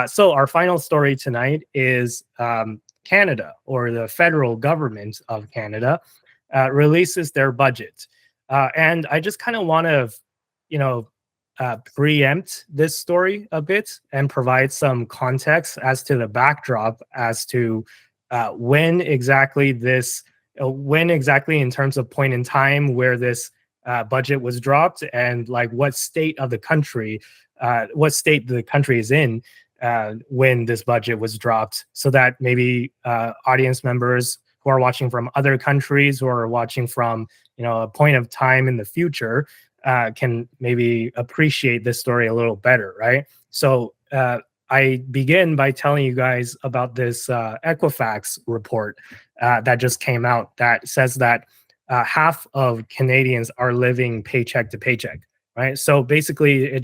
So our final story tonight is Canada, or the federal government of Canada, releases their budget. And I just kind of want to, you know, preempt this story a bit and provide some context as to the backdrop as to when exactly in terms of point in time where this budget was dropped, and like what state the country is in when this budget was dropped, so that maybe audience members who are watching from other countries or are watching from a point of time in the future can maybe appreciate this story a little better, right? So I begin by telling you guys about this Equifax report that just came out that says that half of Canadians are living paycheck to paycheck, right? So basically,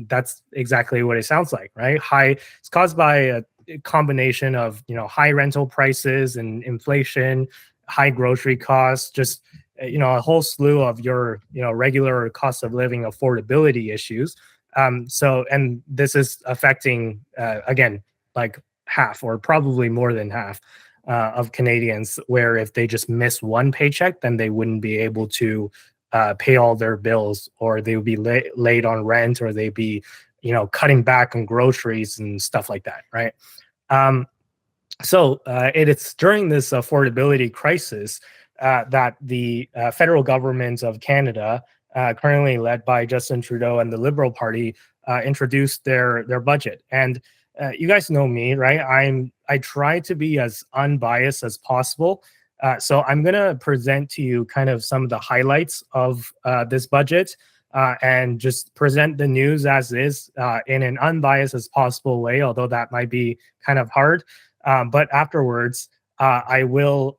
that's exactly what it sounds like, right? It's caused by a combination of high rental prices and inflation, high grocery costs, just a whole slew of your regular cost of living affordability issues. And this is affecting again, like half or probably more than half of Canadians, where if they just miss one paycheck, then they wouldn't be able to pay all their bills, or they would be late on rent, or they'd be cutting back on groceries and stuff like that, right? So it's during this affordability crisis that the federal government of Canada, currently led by Justin Trudeau and the Liberal Party, introduced their budget. And you guys know me, right? I try to be as unbiased as possible. So I'm going to present to you kind of some of the highlights of this budget and just present the news as is in an unbiased as possible way, although that might be kind of hard. But afterwards, I will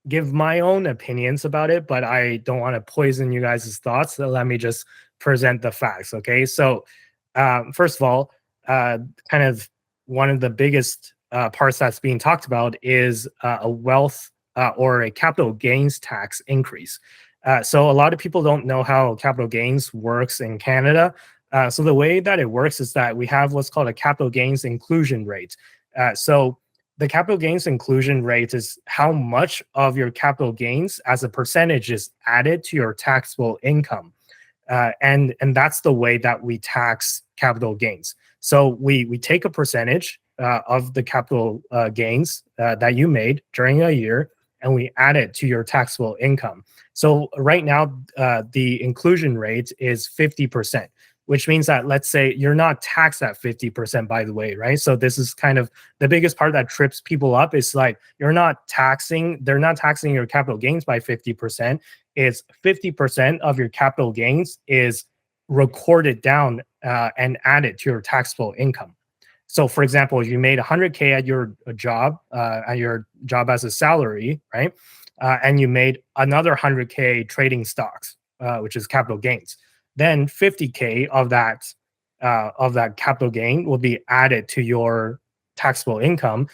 give my own opinions about it, but I don't want to poison you guys' thoughts. So let me just present the facts, okay? So first of all, kind of one of the biggest parts that's being talked about is a wealth or a capital gains tax increase. So a lot of people don't know how capital gains works in Canada. So the way that it works is that we have what's called a capital gains inclusion rate. So the capital gains inclusion rate is how much of your capital gains as a percentage is added to your taxable income. And that's the way that we tax capital gains. So we take a percentage of the capital gains that you made during a year, and we add it to your taxable income. So right now, the inclusion rate is 50%, which means that, let's say, you're not taxed at 50%, by the way, right? So this is kind of the biggest part that trips people up. Is like, they're not taxing your capital gains by 50%. It's 50% of your capital gains is recorded down and added to your taxable income. So, for example, if you made 100K at your job as a salary, right? And you made another 100K trading stocks, which is capital gains. Then 50K of that capital gain will be added to your taxable income.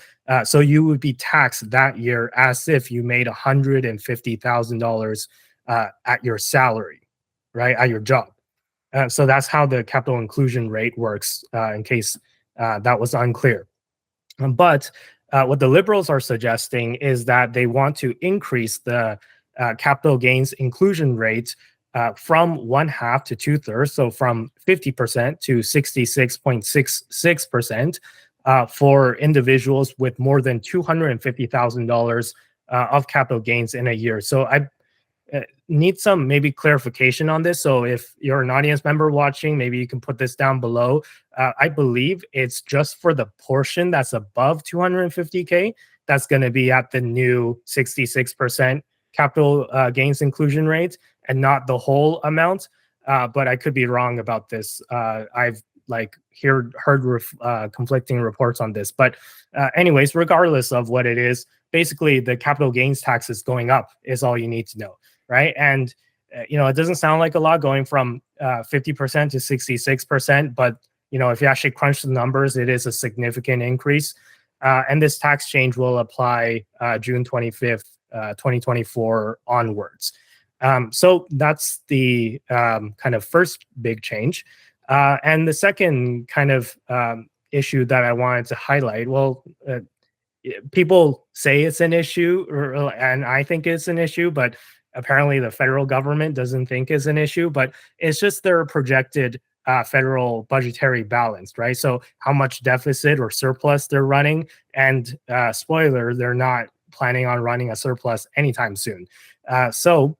So you would be taxed that year as if you made $150,000 at your salary, right? At your job. So that's how the capital inclusion rate works, in case that was unclear. But what the Liberals are suggesting is that they want to increase the capital gains inclusion rate from 1/2 to 2/3, so from 50% to 66.66% for individuals with more than $250,000 of capital gains in a year. So I need some maybe clarification on this. So if you're an audience member watching, maybe you can put this down below. I believe it's just for the portion that's above 250K that's going to be at the new 66% capital gains inclusion rate, and not the whole amount. But I could be wrong about this. I've heard conflicting reports on this. But anyways, regardless of what it is, basically the capital gains tax is going up is all you need to know, right? And it doesn't sound like a lot going from 50% to 66%, but if you actually crunch the numbers, it is a significant increase. And this tax change will apply June 25th, 2024 onwards. So that's the kind of first big change. And the second kind of issue that I wanted to highlight. Well, people say it's an issue, and I think it's an issue, but apparently the federal government doesn't think it's an issue. But it's just their projected federal budgetary balance, right? So how much deficit or surplus they're running, and spoiler, they're not planning on running a surplus anytime soon. So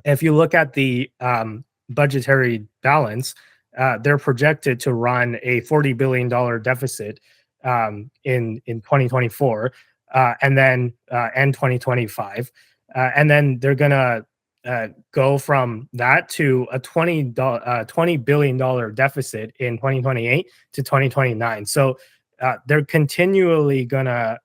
if you look at the budgetary balance, they're projected to run a $40 billion deficit in 2024, and then end 2025, and then they're gonna go from that to a $20 billion deficit in 2028 to 2029. So they're continually gonna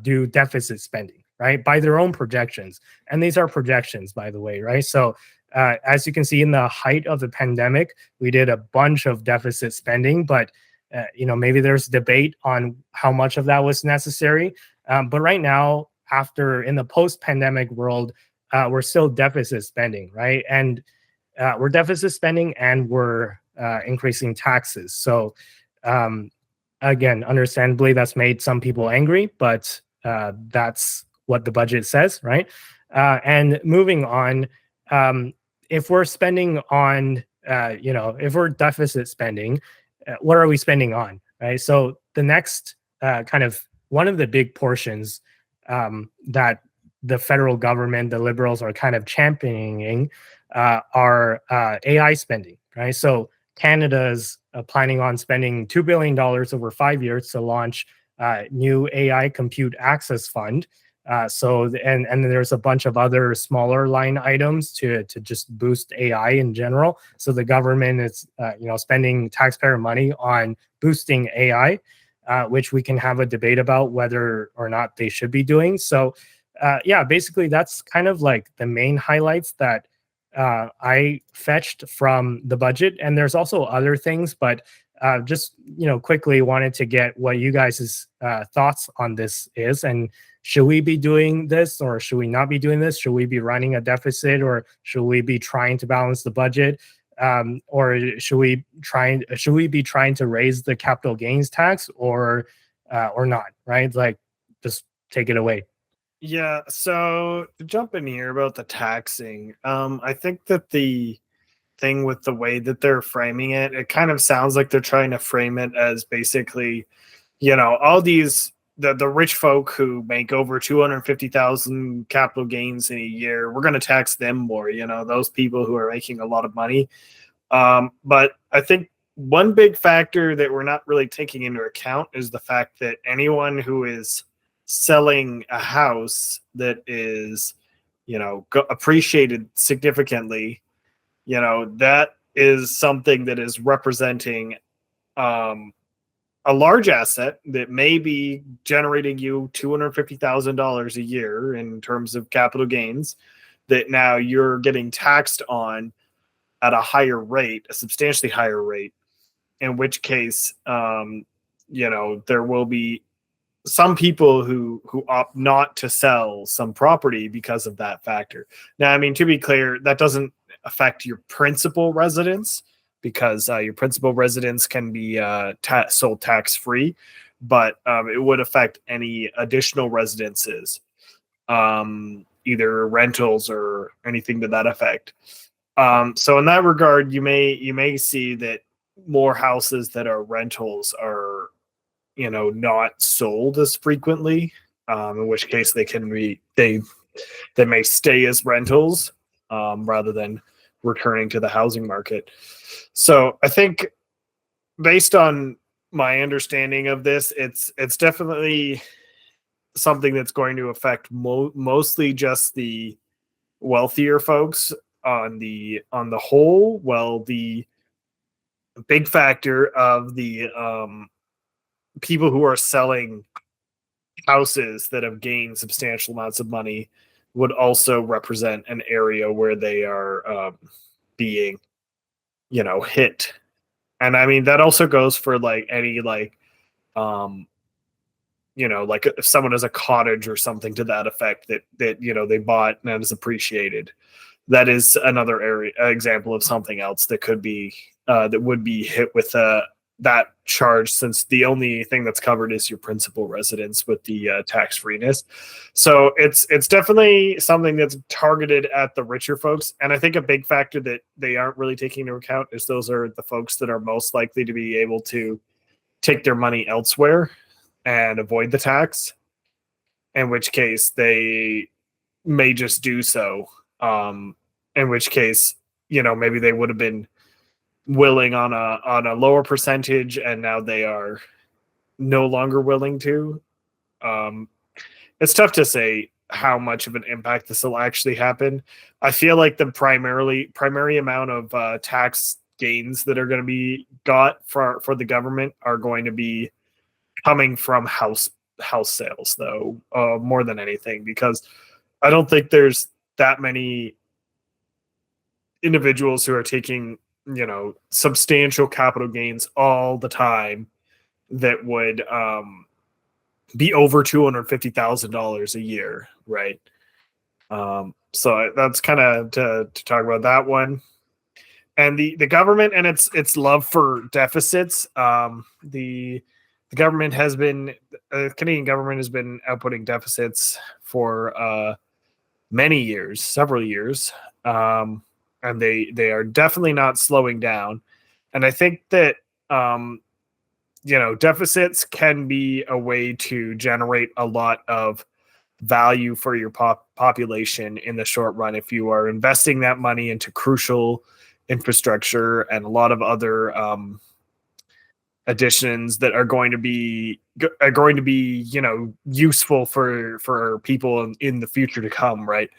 do deficit spending, right, by their own projections. And these are projections, by the way, right? So as you can see, in the height of the pandemic, we did a bunch of deficit spending, but maybe there's debate on how much of that was necessary. But right now, after in the post-pandemic world, we're still deficit spending, right? And we're deficit spending, and we're increasing taxes. So again, understandably, that's made some people angry, but that's what the budget says, right? And moving on, if we're spending on, if we're deficit spending, what are we spending on, right? So the next kind of one of the big portions that the federal government, the liberals, are kind of championing are AI spending, right? So Canada's planning on spending $2 billion over 5 years to launch new AI compute access fund. And then there's a bunch of other smaller line items to just boost AI in general. So the government is spending taxpayer money on boosting AI, which we can have a debate about whether or not they should be doing. So basically that's kind of like the main highlights that I fetched from the budget. And there's also other things, but just quickly wanted to get what you guys' thoughts on this is. And should we be doing this, or should we not be doing this? Should we be running a deficit, or should we be trying to balance the budget? Or should we be trying to raise the capital gains tax, or not? Right? Like, just take it away. Yeah, so to jump in here about the taxing, I think that the thing with the way that they're framing it, it kind of sounds like they're trying to frame it as basically, all these the rich folk who make over 250,000 capital gains in a year, we're going to tax them more, those people who are making a lot of money. But I think one big factor that we're not really taking into account is the fact that anyone who is selling a house that is, appreciated significantly, that is something that is representing a large asset that may be generating you $250,000 a year in terms of capital gains, that now you're getting taxed on at a higher rate, a substantially higher rate, in which case, there will be some people who opt not to sell some property because of that factor. Now, I mean, to be clear, that doesn't affect your principal residence, because your principal residence can be sold tax-free, but it would affect any additional residences, either rentals or anything to that effect. So in that regard, you may see that more houses that are rentals are, not sold as frequently, in which case they may stay as rentals rather than returning to the housing market. So I think, based on my understanding of this, it's definitely something that's going to affect mostly just the wealthier folks on the whole. Well, the big factor of the people who are selling houses that have gained substantial amounts of money would also represent an area where they are being, hit. And I mean, that also goes for like any like if someone has a cottage or something to that effect that they bought and is appreciated. That is another example of something else that could be that would be hit with that charge, since the only thing that's covered is your principal residence with the tax freeness. So it's definitely something that's targeted at the richer folks, and I think a big factor that they aren't really taking into account is those are the folks that are most likely to be able to take their money elsewhere and avoid the tax, in which case they may just do so. In which case, maybe they would have been willing on a lower percentage, and now they are no longer willing to. Um, it's tough to say how much of an impact this will actually happen. I feel like the primary amount of tax gains that are going to be got for the government are going to be coming from house sales, though, more than anything, because I don't think there's that many individuals who are taking substantial capital gains all the time that would be over $250,000 a year, right? So that's kind of to talk about that one. And the government and its love for deficits. The government has been the Canadian government has been outputting deficits for many years, several years, and they are definitely not slowing down. And I think that deficits can be a way to generate a lot of value for your population in the short run if you are investing that money into crucial infrastructure and a lot of other additions that are going to be useful for people in the future to come, right?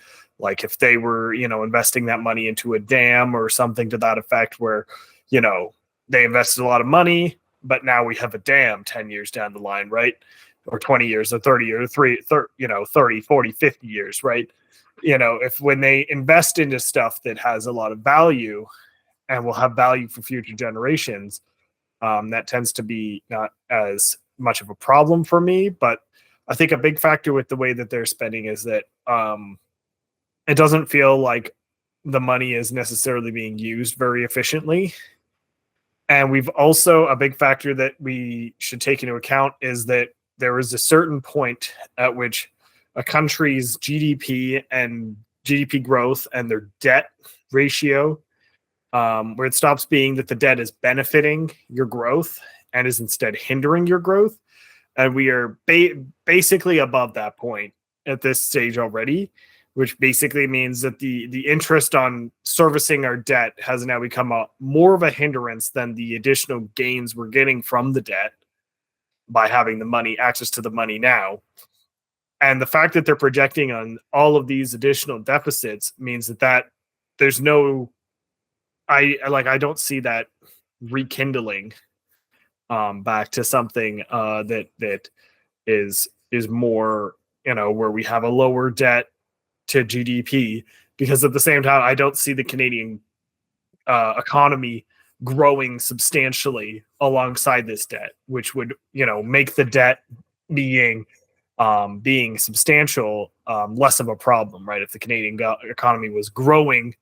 Like if they were investing that money into a dam or something to that effect, where they invested a lot of money, but now we have a dam 10 years down the line, right? Or 20 years or 30 or 30, 40, 50 years, right? If when they invest into stuff that has a lot of value and will have value for future generations, that tends to be not as much of a problem for me. But I think a big factor with the way that they're spending is that it doesn't feel like the money is necessarily being used very efficiently. And we've also, a big factor that we should take into account is that there is a certain point at which a country's GDP growth and their debt ratio, where it stops being that the debt is benefiting your growth and is instead hindering your growth. And we are basically above that point at this stage already, which basically means that the interest on servicing our debt has now become more of a hindrance than the additional gains we're getting from the debt by having access to the money now. And the fact that they're projecting on all of these additional deficits means that there's no, I don't see that rekindling back to something that is more, where we have a lower debt to GDP, because at the same time, I don't see the Canadian economy growing substantially alongside this debt, which would, make the debt being substantial less of a problem, right? If the Canadian economy was growing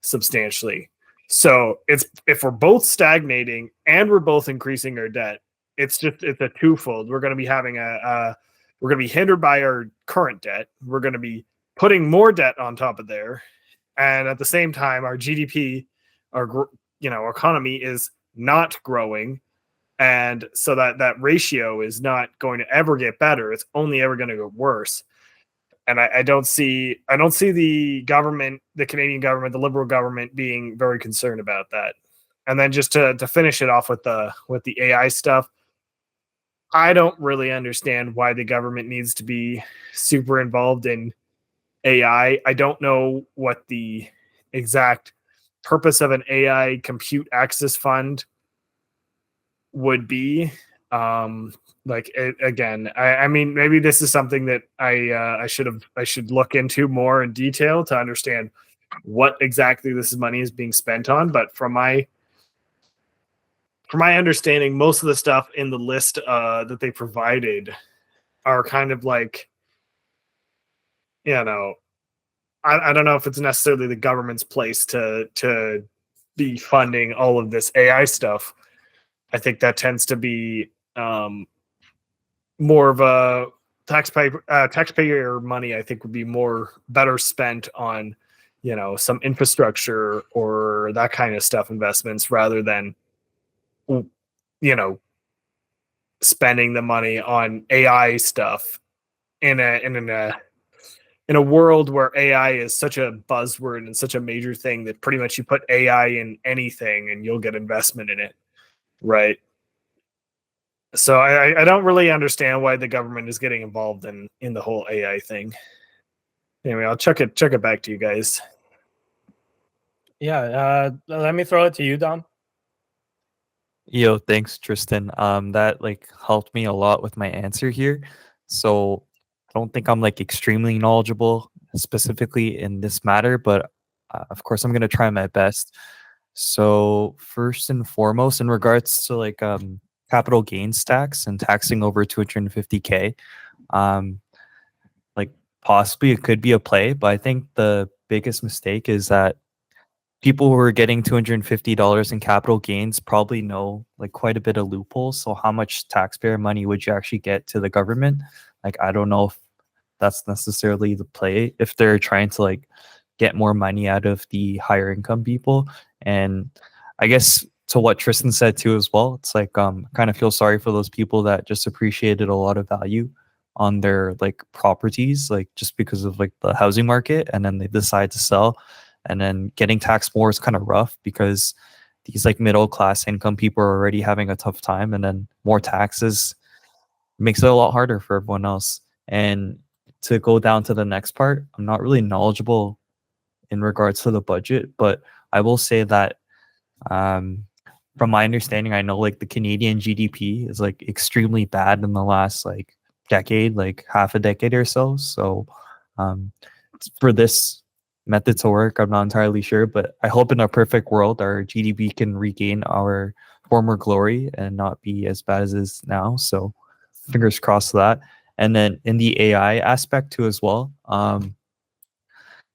substantially. So if we're both stagnating and we're both increasing our debt, it's a twofold. We're going to be having we're going to be hindered by our current debt. We're going to be putting more debt on top of there, and at the same time, our GDP, our economy is not growing, and so that ratio is not going to ever get better. It's only ever going to get worse. And I don't see the government, the Canadian government, the Liberal government being very concerned about that. And then just to finish it off with the AI stuff, I don't really understand why the government needs to be super involved in AI. I don't know what the exact purpose of an AI compute access fund would be. Again, I mean, maybe this is something that I should look into more in detail to understand what exactly this money is being spent on. But from my understanding, most of the stuff in the list that they provided are kind of like, I don't know if it's necessarily the government's place to be funding all of this AI stuff. I think that tends to be more of a taxpayer money. I think would be more better spent on, some infrastructure or that kind of stuff investments rather than, you know, spending the money on AI stuff in a world where AI is such a buzzword and such a major thing that pretty much you put AI in anything and you'll get investment in it, right? So I don't really understand why the government is getting involved in the whole AI thing. Anyway, I'll check it back to you guys. Yeah, let me throw it to you, Dom. Yo, thanks, Tristan. That like helped me a lot with my answer here. So I don't think I'm like extremely knowledgeable specifically in this matter, but of course I'm gonna try my best. So first and foremost, in regards to like capital gains tax and taxing over 250K, um, like possibly it could be a play, but I think the biggest mistake is that people who are getting $250 in capital gains probably know like quite a bit of loopholes. So how much taxpayer money would you actually get to the government? Like I don't know if that's necessarily the play if they're trying to like get more money out of the higher income people. And I guess to what Tristan said too as well, it's like kind of feel sorry for those people that just appreciated a lot of value on their like properties, like just because of like the housing market, and then they decide to sell, and then getting taxed more is kind of rough because these like middle class income people are already having a tough time, and then more taxes makes it a lot harder for everyone else. And to go down to the next part, I'm not really knowledgeable in regards to the budget, but I will say that um, from my understanding, I know like the Canadian GDP is like extremely bad in the last like decade, like half a decade or so. So um, for this method to work, I'm not entirely sure, but I hope in a perfect world our GDP can regain our former glory and not be as bad as it is now. So fingers crossed for that. And then in the AI aspect too as well,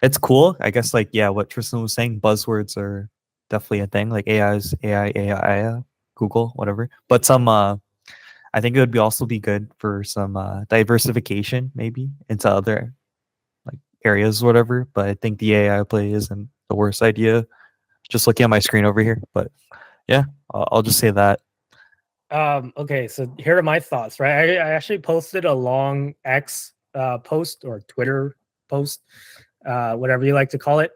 it's cool. I guess like yeah, what Tristan was saying, buzzwords are definitely a thing. Like AI is AI, Google, whatever. But some I think it would be also be good for some diversification maybe into other like areas or whatever. But I think the AI play isn't the worst idea. Just looking at my screen over here. But yeah, I'll just say that. Okay, so here are my thoughts, right? I actually posted a long X post or Twitter post, whatever you like to call it,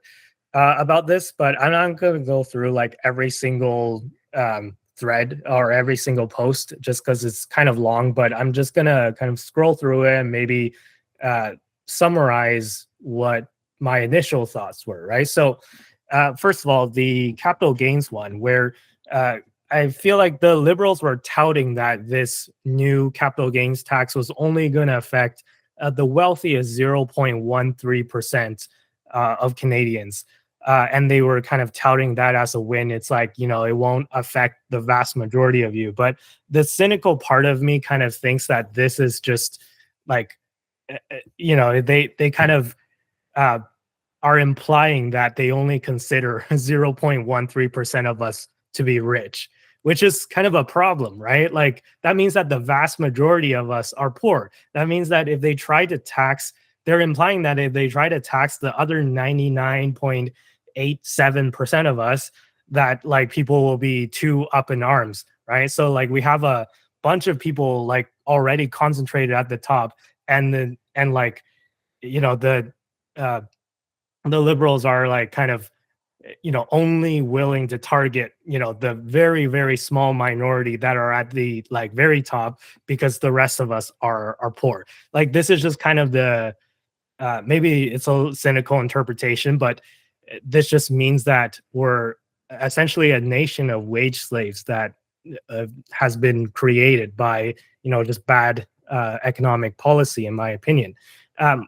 about this, but I'm not going to go through like every single thread or every single post just because it's kind of long, but I'm just going to kind of scroll through it and maybe summarize what my initial thoughts were, right? So, first of all, the capital gains one, where I feel like the liberals were touting that this new capital gains tax was only going to affect the wealthiest 0.13% of Canadians. And they were kind of touting that as a win. It's like, it won't affect the vast majority of you. But the cynical part of me kind of thinks that this is just like, they kind of are implying that they only consider 0.13% of us to be rich, which is kind of a problem, right? Like that means that the vast majority of us are poor. That means that if they try to tax, they're implying that if they try to tax the other 99.87% of us, that like people will be too up in arms, right? So like we have a bunch of people like already concentrated at the top, and like uh the liberals are like kind of only willing to target the very very small minority that are at the like very top because the rest of us are poor. Like this is just kind of the maybe it's a cynical interpretation, but this just means that we're essentially a nation of wage slaves that has been created by just bad economic policy, in my opinion.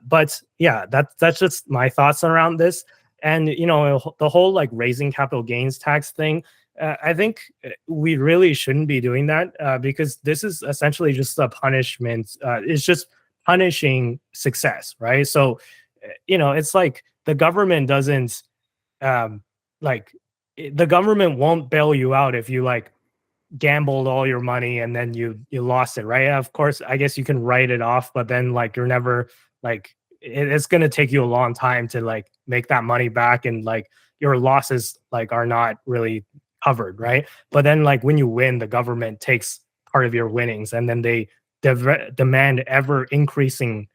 But yeah, that's just my thoughts around this. And the whole like raising capital gains tax thing, I think we really shouldn't be doing that because this is essentially just a punishment. It's just punishing success, right? So it's like the government doesn't like the government won't bail you out if you like gambled all your money and then you lost it, right? Of course, I guess you can write it off, but then like you're never like it's going to take you a long time to like make that money back, and like your losses like are not really covered, right? But then like when you win, the government takes part of your winnings, and then they demand ever increasing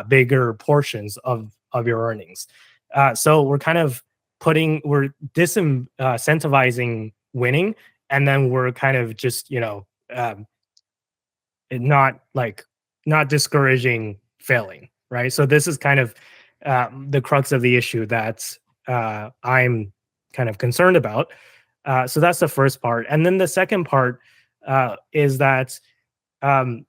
bigger portions of your earnings. So we're kind of we're disincentivizing winning, and then we're kind of just not like not discouraging failing, right? So this is kind of the crux of the issue that I'm kind of concerned about. So that's the first part, and then the second part is that um,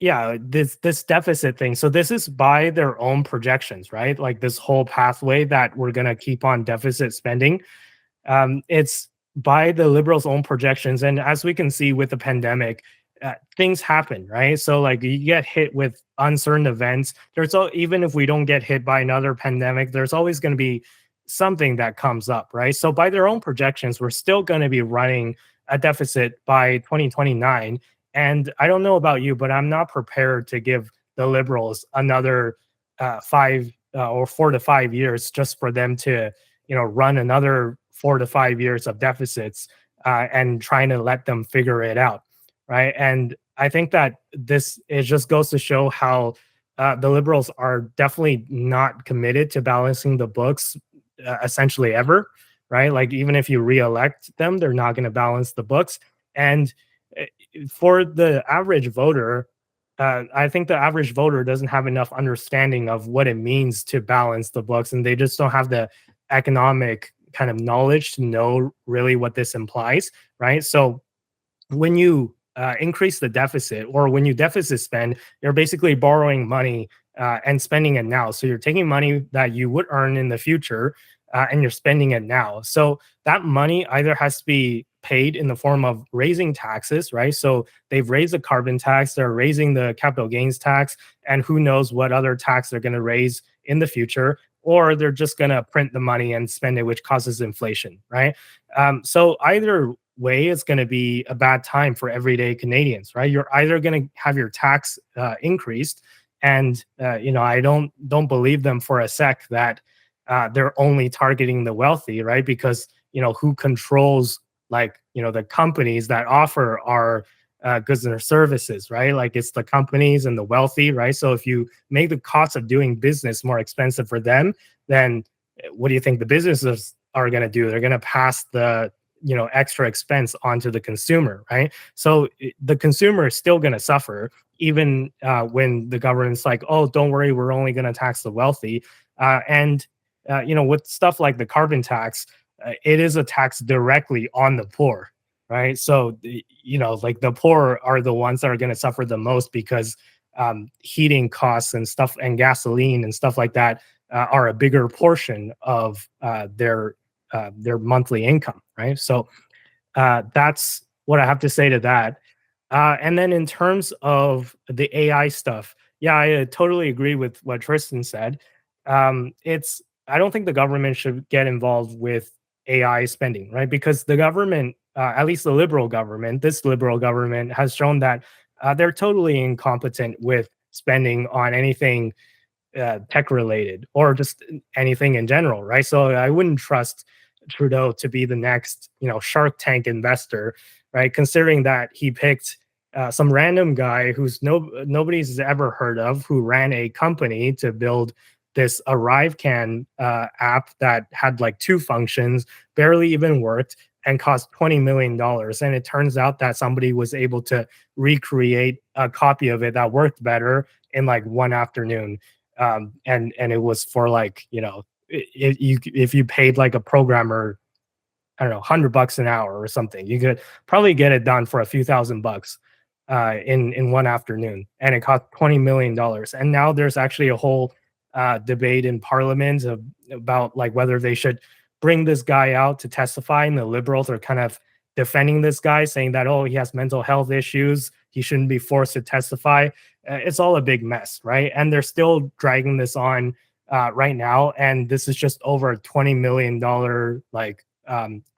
yeah, this deficit thing. So this is by their own projections, right? Like this whole pathway that we're gonna keep on deficit spending, it's by the liberals' own projections. And as we can see with the pandemic, things happen, right? So like you get hit with uncertain events. Even if we don't get hit by another pandemic, there's always going to be something that comes up, right? So by their own projections, we're still going to be running a deficit by 2029. And I don't know about you, but I'm not prepared to give the liberals another 4 to 5 years just for them to run another 4 to 5 years of deficits and trying to let them figure it out, right? And I think that it just goes to show how the liberals are definitely not committed to balancing the books essentially ever, right? Like even if you reelect them, they're not going to balance the books. And uh, for the average voter, I think the average voter doesn't have enough understanding of what it means to balance the books, and they just don't have the economic kind of knowledge to know really what this implies, right? So when you increase the deficit, or when you deficit spend, you're basically borrowing money and spending it now. So you're taking money that you would earn in the future and you're spending it now. So that money either has to be paid in the form of raising taxes, right? So they've raised the carbon tax, they're raising the capital gains tax, and who knows what other tax they're going to raise in the future, or they're just going to print the money and spend it, which causes inflation, right? So either way, it's going to be a bad time for everyday Canadians, right? You're either going to have your tax increased, and I don't believe them for a sec that they're only targeting the wealthy, right? Because who controls the companies that offer our goods and services, right? Like it's the companies and the wealthy, right? So if you make the cost of doing business more expensive for them, then what do you think the businesses are going to do? They're going to pass the extra expense onto the consumer, right? So the consumer is still going to suffer, even when the government's like, oh, don't worry, we're only going to tax the wealthy. And with stuff like the carbon tax, it is a tax directly on the poor, right? So like the poor are the ones that are going to suffer the most, because heating costs and stuff and gasoline and stuff like that are a bigger portion of their monthly income, right? So that's what I have to say to that. And then in terms of the AI stuff, yeah, I totally agree with what Tristan said. I don't think the government should get involved with AI spending, right? Because the government, at least the this liberal government, has shown that they're totally incompetent with spending on anything tech related, or just anything in general, right? So I wouldn't trust Trudeau to be the next, Shark Tank investor, right? Considering that he picked some random guy nobody's ever heard of, who ran a company to build this ArriveCan app that had like 2 functions, barely even worked, and cost $20 million. And it turns out that somebody was able to recreate a copy of it that worked better in like one afternoon. And it was for like, if you paid like a programmer, I don't know, $100 an hour or something, you could probably get it done for a few $1,000 in one afternoon, and it cost $20 million. And now there's actually a whole debate in Parliament about like whether they should bring this guy out to testify, and the Liberals are kind of defending this guy, saying that, oh, he has mental health issues, he shouldn't be forced to testify. It's all a big mess, right? And they're still dragging this on right now, and this is just over a $20 million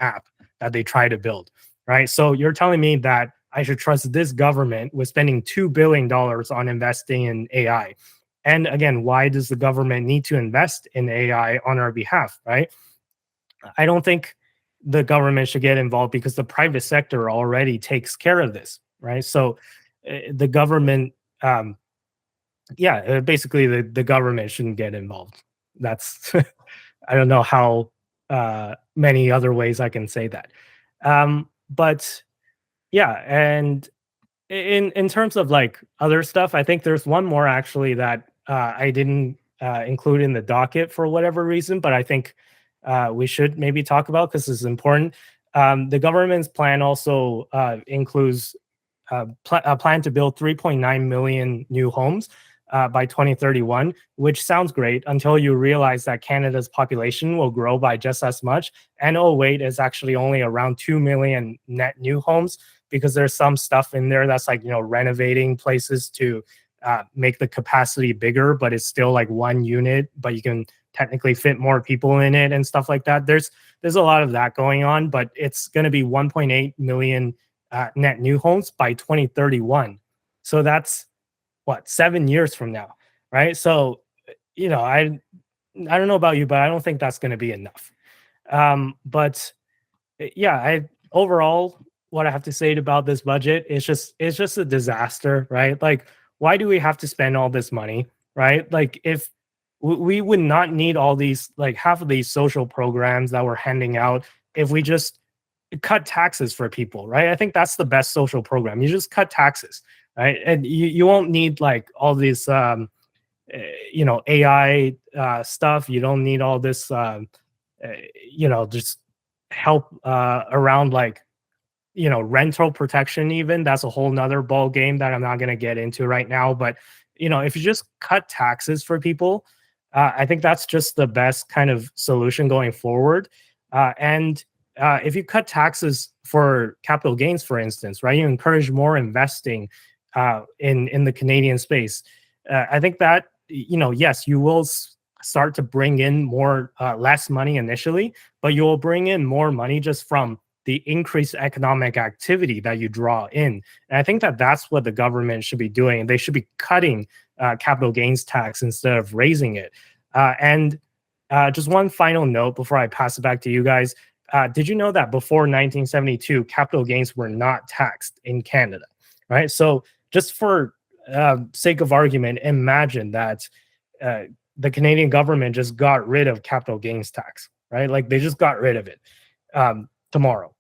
app that they try to build. right? So you're telling me that I should trust this government with spending $2 billion on investing in AI. And again, why does the government need to invest in AI on our behalf, right? I don't think the government should get involved because the private sector already takes care of this, right? So the government, basically the government shouldn't get involved. That's I don't know how many other ways I can say that. But yeah, and in terms of like other stuff, I think there's one more actually that I didn't include in the docket for whatever reason, but I think we should maybe talk about because it's important. The government's plan also includes a plan to build 3.9 million new homes by 2031, which sounds great until you realize that Canada's population will grow by just as much. And oh, wait, is actually only around 2 million net new homes because there's some stuff in there that's like, renovating places to make the capacity bigger, but it's still like one unit, but you can technically fit more people in it and stuff like that. There's a lot of that going on, but it's going to be 1.8 million net new homes by 2031. So that's what, 7 years from now, right? So, I don't know about you, but I don't think that's going to be enough. But yeah, I overall what I have to say about this budget is it's just a disaster, right? Like, why do we have to spend all this money, right? Like, if we would not need all these, like half of these social programs that we're handing out if we just cut taxes for people, right? I think that's the best social program. You just cut taxes, right? And you won't need like all this AI stuff. You don't need all this just help around like rental protection. Even that's a whole nother ball game that I'm not going to get into right now. But if you just cut taxes for people, I think that's just the best kind of solution going forward. And if you cut taxes for capital gains, for instance, right, you encourage more investing in the Canadian space. I think that yes, you will start to bring in more less money initially, but you will bring in more money just from the increased economic activity that you draw in. And I think that that's what the government should be doing. They should be cutting capital gains tax instead of raising it. And just one final note before I pass it back to you guys. Did you know that before 1972, capital gains were not taxed in Canada, right? So just for sake of argument, imagine that the Canadian government just got rid of capital gains tax, right? Like they just got rid of it tomorrow.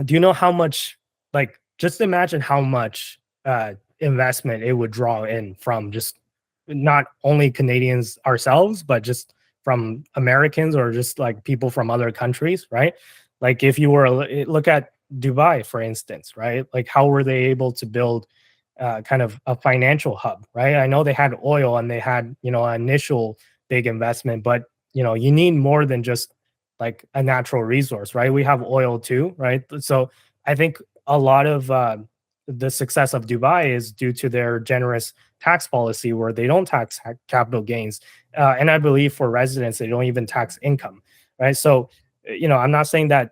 Do you know how much, like, just imagine how much investment it would draw in from just not only Canadians ourselves, but just from Americans or just like people from other countries, right? Like if you were look at Dubai, for instance, right? Like how were they able to build kind of a financial hub, right? I know they had oil and they had, an initial big investment, but you need more than just like a natural resource, right? We have oil too, right? So I think a lot of the success of Dubai is due to their generous tax policy where they don't tax capital gains. And I believe for residents, they don't even tax income, right? So, I'm not saying that,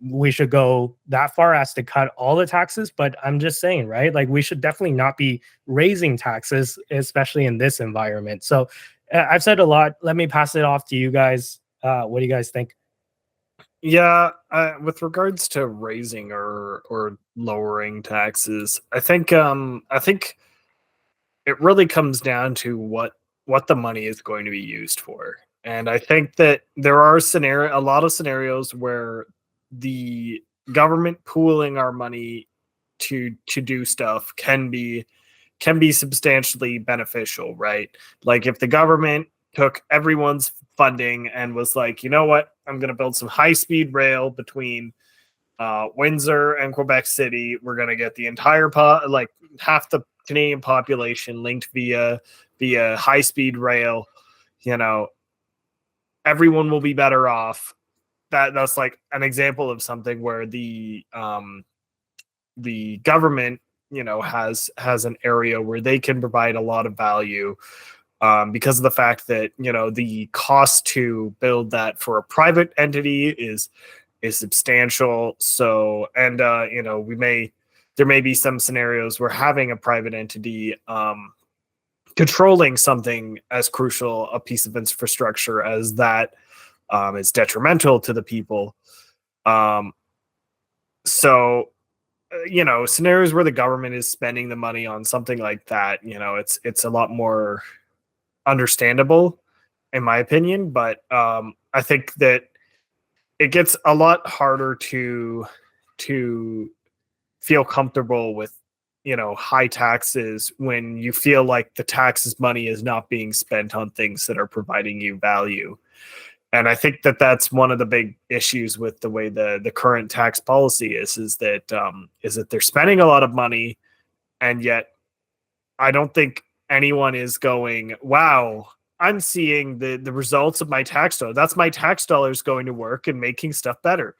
we should go that far as to cut all the taxes, but I'm just saying, right? Like we should definitely not be raising taxes, especially in this environment. So I've said a lot. Let me pass it off to you guys. What do you guys think? Yeah, with regards to raising or lowering taxes, I think it really comes down to what the money is going to be used for. And I think that there are a lot of scenarios where the government pooling our money to do stuff can be substantially beneficial, right? Like if the government took everyone's funding and was like, you know what, I'm going to build some high-speed rail between Windsor and Quebec City. We're going to get the entire like half the Canadian population linked via high-speed rail. Everyone will be better off. That's like an example of something where the government has an area where they can provide a lot of value because of the fact that the cost to build that for a private entity is is substantial. So, and there may be some scenarios where having a private entity controlling something as crucial a piece of infrastructure as that is detrimental to the people. So scenarios where the government is spending the money on something like that, it's a lot more understandable, in my opinion. But I think that it gets a lot harder to feel comfortable with high taxes when you feel like the taxes money is not being spent on things that are providing you value. And I think that that's one of the big issues with the way the current tax policy is that they're spending a lot of money, and yet I don't think anyone is going, wow, I'm seeing the results of my tax dollar. That's my tax dollars going to work and making stuff better.